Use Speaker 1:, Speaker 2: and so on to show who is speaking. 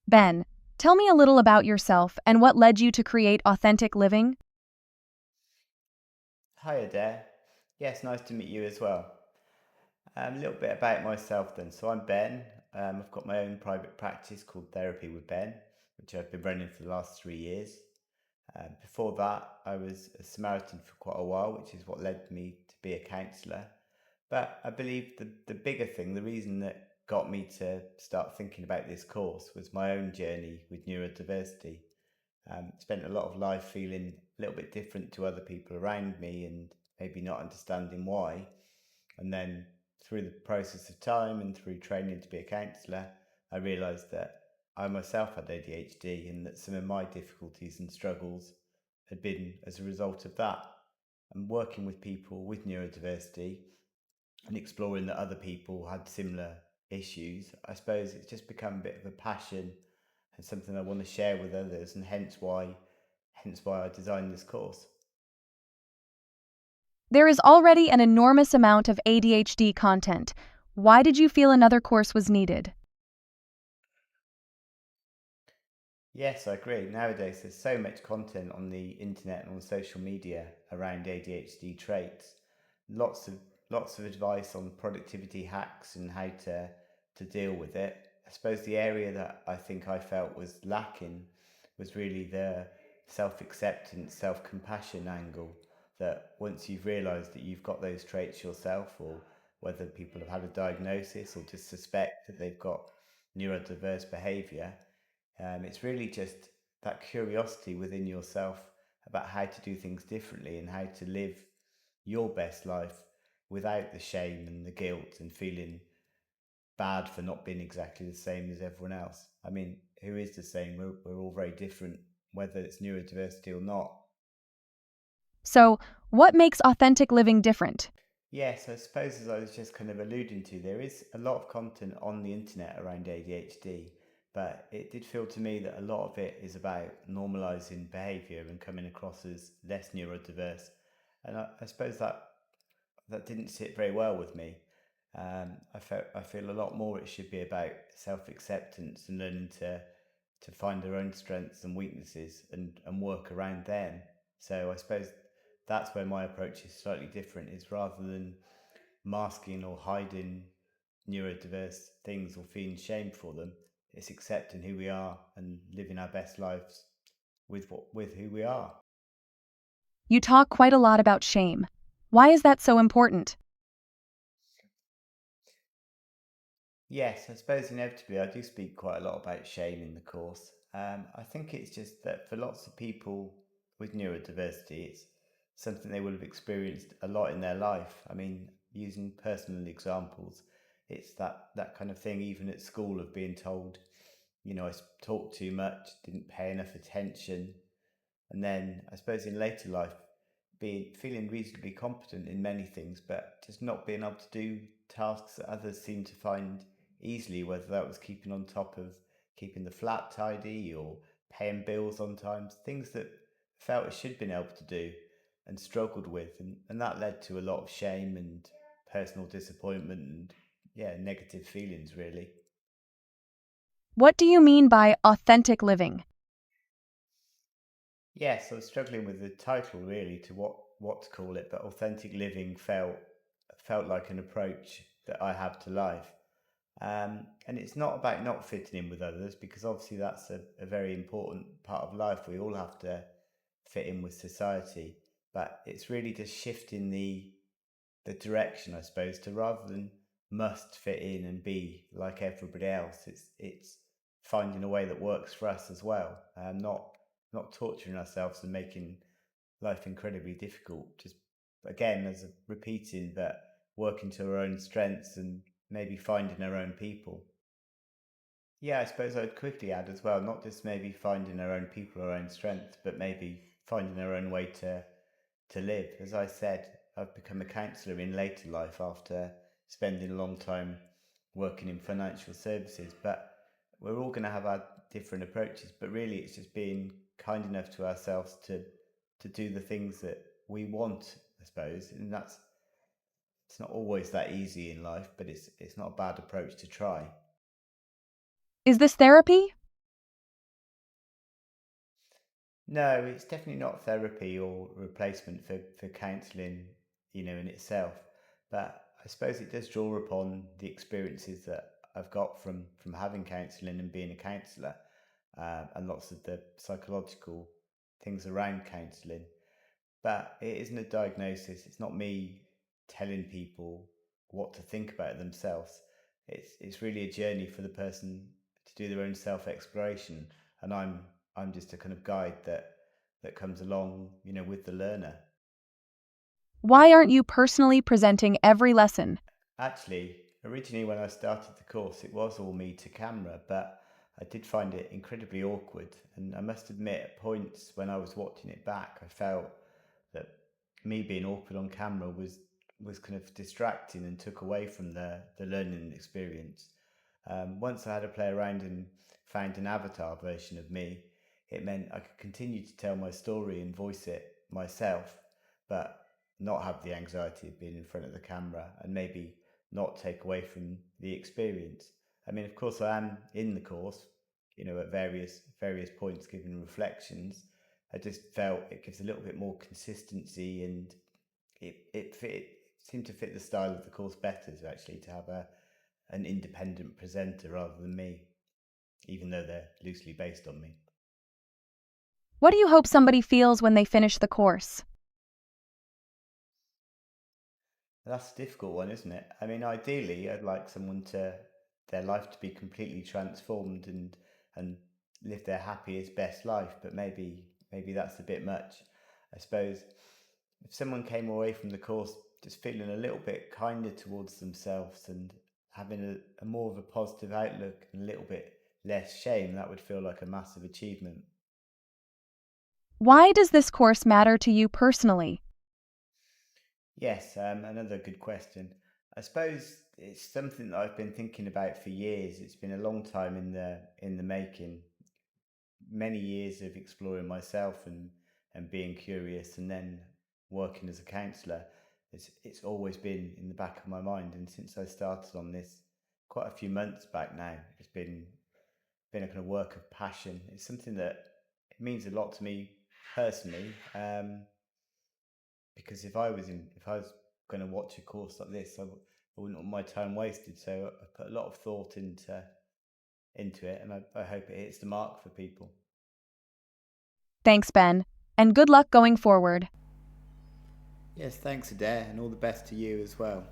Speaker 1: Ben, tell me a little about yourself and what led you to create Authentic Living.
Speaker 2: Hi Adair. Yes, nice to meet you as well. A little bit about myself then. So I'm Ben. I've got my own private practice called Therapy with Ben, which I've been running for the last 3 years. Before that, I was a Samaritan for quite a while, which is what led me to be a counsellor. But I believe the bigger thing, the reason that got me to start thinking about this course was my own journey with neurodiversity. Spent a lot of life feeling a little bit different to other people around me and maybe not understanding why. And then through the process of time and through training to be a counsellor, I realised that I myself had ADHD and that some of my difficulties and struggles had been as a result of that. And working with people with neurodiversity and exploring that other people had similar issues, I suppose it's just become a bit of a passion and something I want to share with others, and hence why I designed this course.
Speaker 1: There is already an enormous amount of ADHD content. Why did you feel another course was needed?
Speaker 2: Yes, I agree. Nowadays, there's so much content on the internet and on social media around ADHD traits. Lots of lots of advice on productivity hacks and how to deal with it. I suppose the area that I think I felt was lacking was really the self-acceptance, self-compassion angle. That once you've realised that you've got those traits yourself, or whether people have had a diagnosis or just suspect that they've got neurodiverse behaviour, it's really just that curiosity within yourself about how to do things differently and how to live your best life without the shame and the guilt and feeling bad for not being exactly the same as everyone else. I mean, who is the same? We're all very different, whether it's neurodiversity or not.
Speaker 1: So, what makes Authentic Living different?
Speaker 2: Yes, I suppose as I was just kind of alluding to, there is a lot of content on the internet around ADHD, but it did feel to me that a lot of it is about normalizing behavior and coming across as less neurodiverse. And I suppose that didn't sit very well with me. I feel a lot more it should be about self acceptance and learning to find their own strengths and weaknesses and work around them. So I suppose that's where my approach is slightly different. Is rather than masking or hiding neurodiverse things or feeling shame for them, it's accepting who we are and living our best lives with who we are.
Speaker 1: You talk quite a lot about shame. Why is that so important?
Speaker 2: Yes, I suppose inevitably I do speak quite a lot about shame in the course. I think it's just that for lots of people with neurodiversity, it's something they will have experienced a lot in their life. I mean, using personal examples, it's that kind of thing, even at school, of being told, talked too much, didn't pay enough attention, and then I suppose in later life, being feeling reasonably competent in many things, but just not being able to do tasks that others seem to find easily, whether that was keeping on top of keeping the flat tidy or paying bills on time, things that felt I should have been able to do and struggled with, and that led to a lot of shame and personal disappointment and yeah, negative feelings really.
Speaker 1: What do you mean by authentic living?
Speaker 2: Yes, I was struggling with the title really to what to call it, but authentic living felt like an approach that I have to life. And it's not about not fitting in with others, because obviously that's a very important part of life. We all have to fit in with society, but it's really just shifting the direction, I suppose, to rather than must fit in and be like everybody else. It's finding a way that works for us as well, not torturing ourselves and making life incredibly difficult. Just again, as a repeating that, working to our own strengths and maybe finding our own people. Yeah, I suppose I'd quickly add as well, not just maybe finding our own people, our own strength, but maybe finding our own way to live. As I said, I've become a counsellor in later life after spending a long time working in financial services. But we're all going to have our different approaches. But really, it's just being kind enough to ourselves to do the things that we want, I suppose. And that's it's not always that easy in life, but it's not a bad approach to try.
Speaker 1: Is this therapy?
Speaker 2: No, it's definitely not therapy or replacement for counselling, in itself. But I suppose it does draw upon the experiences that I've got from having counselling and being a counsellor, and lots of the psychological things around counselling. But it isn't a diagnosis. It's not me telling people what to think about themselves. It's really a journey for the person to do their own self exploration, and I'm just a kind of guide that comes along, with the learner.
Speaker 1: Why aren't you personally presenting every lesson?
Speaker 2: Actually, originally when I started the course, it was all me to camera, but I did find it incredibly awkward. And I must admit, at points when I was watching it back, I felt that me being awkward on camera was kind of distracting and took away from the learning experience. Once I had to play around and found an avatar version of me, it meant I could continue to tell my story and voice it myself, but not have the anxiety of being in front of the camera and maybe not take away from the experience. I mean, of course, I am in the course, at various points giving reflections. I just felt it gives a little bit more consistency, and it seemed to fit the style of the course better to actually to have an independent presenter rather than me, even though they're loosely based on me.
Speaker 1: What do you hope somebody feels when they finish the course?
Speaker 2: That's a difficult one, isn't it? I mean, ideally, I'd like someone to their life to be completely transformed and live their happiest, best life. But maybe that's a bit much. I suppose if someone came away from the course just feeling a little bit kinder towards themselves and having a more of a positive outlook and a little bit less shame, that would feel like a massive achievement.
Speaker 1: Why does this course matter to you personally?
Speaker 2: Yes, another good question. I suppose it's something that I've been thinking about for years. It's been a long time in the making. Many years of exploring myself and being curious, and then working as a counsellor. It's always been in the back of my mind, and since I started on this quite a few months back now, it's been a kind of work of passion. It's something that it means a lot to me personally. Because if I was going to watch a course like this, I wouldn't want my time wasted. So I put a lot of thought into it, and I hope it hits the mark for people.
Speaker 1: Thanks, Ben, and good luck going forward.
Speaker 2: Yes, thanks, Adair, and all the best to you as well.